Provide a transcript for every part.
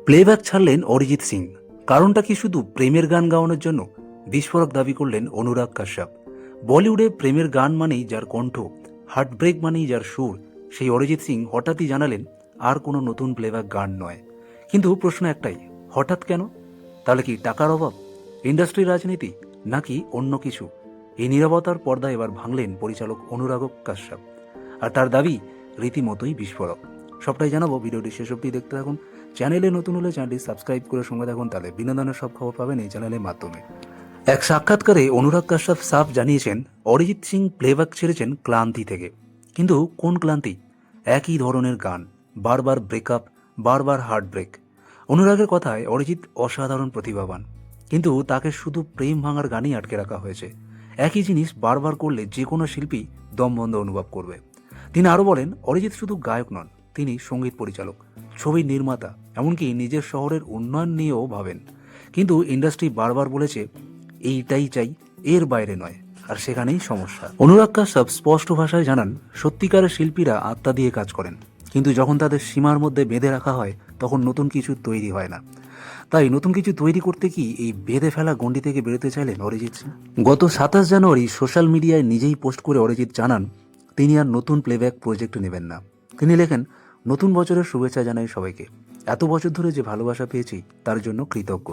Playback ছাড়লেন অরিজিৎ সিং। কারণটা কি শুধু প্রেমের গান গাওয়ানোর জন্য? বিস্ফোরক দাবি করলেন অনুরাগ কাশ্যপ। বলিউডে প্রেমের গান মানেই যার কণ্ঠ, হার্টব্রেক মানেই যার সুর, সেই অরিজিৎ সিং হঠাৎই জানালেন আর কোনো নতুন প্লেব্যাক গান নয়। কিন্তু প্রশ্ন একটাই, হঠাৎ কেন? তাহলে কি টাকার অভাব, ইন্ডাস্ট্রি রাজনীতি, নাকি অন্য কিছু? এই নীরবতার পর্দা এবার ভাঙলেন পরিচালক অনুরাগ কাশ্যপ, আর তার দাবি রীতিমতোই বিস্ফোরক। সবটাই জানাবো, ভিডিওটি শেষ অবধি দেখতে থাকুন। চ্যানেলে নতুন হলে চ্যানেলটি সাবস্ক্রাইব করে সঙ্গে থাকুন, তাহলে বিনোদনের সব খবর পাবেন এই চ্যানেলের মাধ্যমে। এক সাক্ষাৎকারে অনুরাগ কাশ্যপ সাফ জানিয়েছেন, অরিজিৎ সিং প্লেব্যাক ছেড়েছেন ক্লান্তি থেকে। কিন্তু কোন ক্লান্তি? একই ধরনের গান, বারবার ব্রেকআপ, বারবার হার্টব্রেক। অনুরাগের কথায়, অরিজিৎ অসাধারণ প্রতিভাবান, কিন্তু তাকে শুধু প্রেম ভাঙার গানই আটকে রাখা হয়েছে। একই জিনিস বারবার করলে যে কোনো শিল্পী দমবন্ধ অনুভব করবে। তিনি আরও বলেন, অরিজিৎ শুধু গায়ক নন, তিনি সঙ্গীত পরিচালক, ছবির নির্মাতা, এমনকি নিজের শহরের উন্নয়ন নিয়েও ভাবেন। কিন্তু ইন্ডাস্ট্রি বারবার বলেছে এইটাই চাই, এর বাইরে নয়, আর সেখানেই সমস্যা। অনুরাগ কাশ্যপ স্পষ্ট ভাষায় জানান, সত্যিকারের শিল্পীরা আত্মা দিয়ে কাজ করেন, কিন্তু যখন তাদের সীমার মধ্যে বেঁধে রাখা হয় তখন নতুন কিছু তৈরি হয় না। তাই নতুন কিছু তৈরি করতে কি এই বেঁধে ফেলা গণ্ডি থেকে বেরোতে চাইলেন অরিজিৎ সিং। গত 27 জানুয়ারি সোশ্যাল মিডিয়ায় নিজেই পোস্ট করে অরিজিৎ জানান তিনি আর নতুন প্লেব্যাক প্রজেক্ট নেবেন না। তিনি লেখেন, নতুন বছরের শুভেচ্ছা জানাই সবাইকে। এত বছর ধরে যে ভালোবাসা পেয়েছি তার জন্য কৃতজ্ঞ।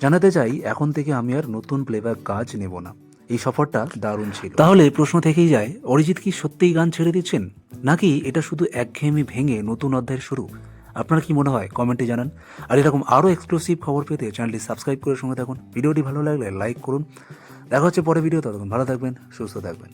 জানাতে চাই, এখন থেকে আমি আর নতুন প্লেব্যাক কাজ নেব না। এই সফরটা দারুণ ছিল। তাহলে প্রশ্ন থেকেই যায়, অরিজিৎ কি সত্যিই গান ছেড়ে দিচ্ছেন, নাকি এটা শুধু একঘেয়েমি ভেঙে নতুন অধ্যায়ের শুরু? আপনার কি মনে হয় কমেন্টে জানান। আর এরকম আরও এক্সক্লুসিভ খবর পেতে চ্যানেলটি সাবস্ক্রাইব করে সঙ্গে থাকুন। ভিডিওটি ভালো লাগলে লাইক করুন। দেখা হচ্ছে পরে ভিডিও, ততক্ষণ ভালো থাকবেন, সুস্থ থাকবেন।